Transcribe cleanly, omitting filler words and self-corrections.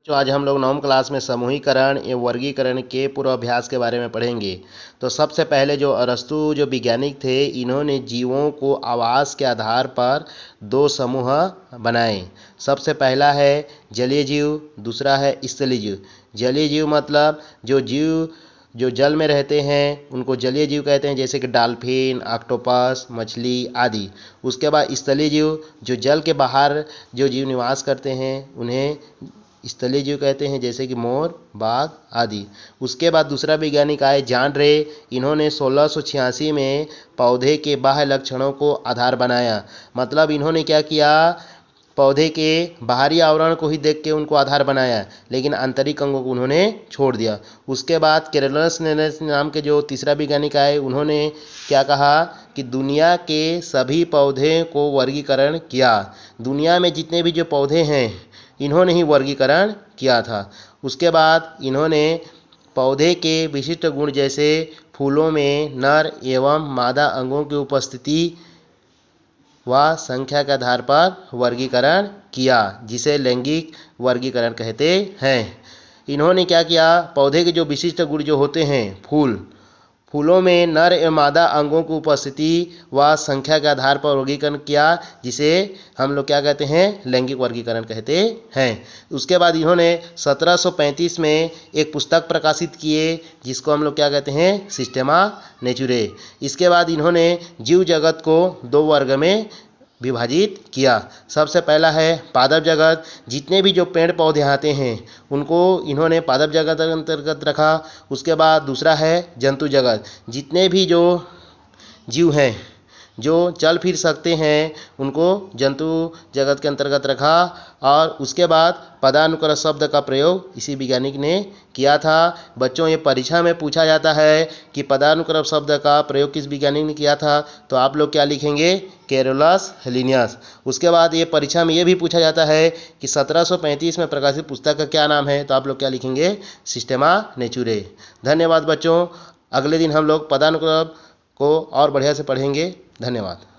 जो आज हम लोग नवम क्लास में समूहीकरण एवं वर्गीकरण के पूर्वाभ्यास के बारे में पढ़ेंगे। तो सबसे पहले जो अरस्तु जो वैज्ञानिक थे, इन्होंने जीवों को आवास के आधार पर दो समूह बनाए। सबसे पहला है जलीय जीव, दूसरा है स्थलीय जीव। जलीय जीव मतलब जो जीव जो जल में रहते हैं उनको जलीय जीव कहते हैं, जैसे कि डॉल्फिन, ऑक्टोपस, मछली आदि। उसके बाद स्थलीय जीव जो जल के बाहर जो जीव निवास करते हैं उन्हें स्थलीय जीव कहते हैं, जैसे कि मोर, बाघ आदि। उसके बाद दूसरा वैज्ञानिक आए जॉन रे। इन्होंने 1686 में पौधे के बाह्य लक्षणों को आधार बनाया। मतलब इन्होंने क्या किया, पौधे के बाहरी आवरण को ही देख के उनको आधार बनाया, लेकिन आंतरिक अंगों को उन्होंने छोड़ दिया। उसके बाद कैरोलस नाम के जो तीसरा वैज्ञानिक आए, उन्होंने क्या कहा कि दुनिया के सभी पौधे को वर्गीकरण किया। दुनिया में जितने भी जो पौधे हैं इन्होंने ही वर्गीकरण किया था। उसके बाद इन्होंने पौधे के विशिष्ट गुण जैसे फूलों में नर एवं मादा अंगों की उपस्थिति व संख्या के आधार पर वर्गीकरण किया, जिसे लैंगिक वर्गीकरण कहते हैं। इन्होंने क्या किया, पौधे के जो विशिष्ट गुण जो होते हैं फूलों में नर एवं मादा अंगों की उपस्थिति व संख्या के आधार पर वर्गीकरण किया, जिसे हम लोग क्या कहते हैं, लैंगिक वर्गीकरण कहते हैं। उसके बाद इन्होंने 1735 में एक पुस्तक प्रकाशित किए, जिसको हम लोग क्या कहते हैं, सिस्टेमा नेचुरे। इसके बाद इन्होंने जीव जगत को दो वर्ग में विभाजित किया। सबसे पहला है पादप जगत। जितने भी जो पेड़ पौधे आते हैं उनको इन्होंने पादप जगत अंतर्गत रखा। उसके बाद दूसरा है जंतु जगत। जितने भी जो जीव हैं जो चल फिर सकते हैं उनको जंतु जगत के अंतर्गत रखा। और उसके बाद पदानुक्रम शब्द का प्रयोग इसी वैज्ञानिक ने किया था। बच्चों, ये परीक्षा में पूछा जाता है कि पदानुक्रम शब्द का प्रयोग किस वैज्ञानिक ने किया था, तो आप लोग क्या लिखेंगे, कैरोलस लिनियस। उसके बाद ये परीक्षा में ये भी पूछा जाता है कि 1735 में प्रकाशित पुस्तक का क्या नाम है, तो आप लोग क्या लिखेंगे, सिस्टेमा नेचुरे। धन्यवाद बच्चों। अगले दिन हम लोग पदानुक्रम को और बढ़िया से पढ़ेंगे। धन्यवाद।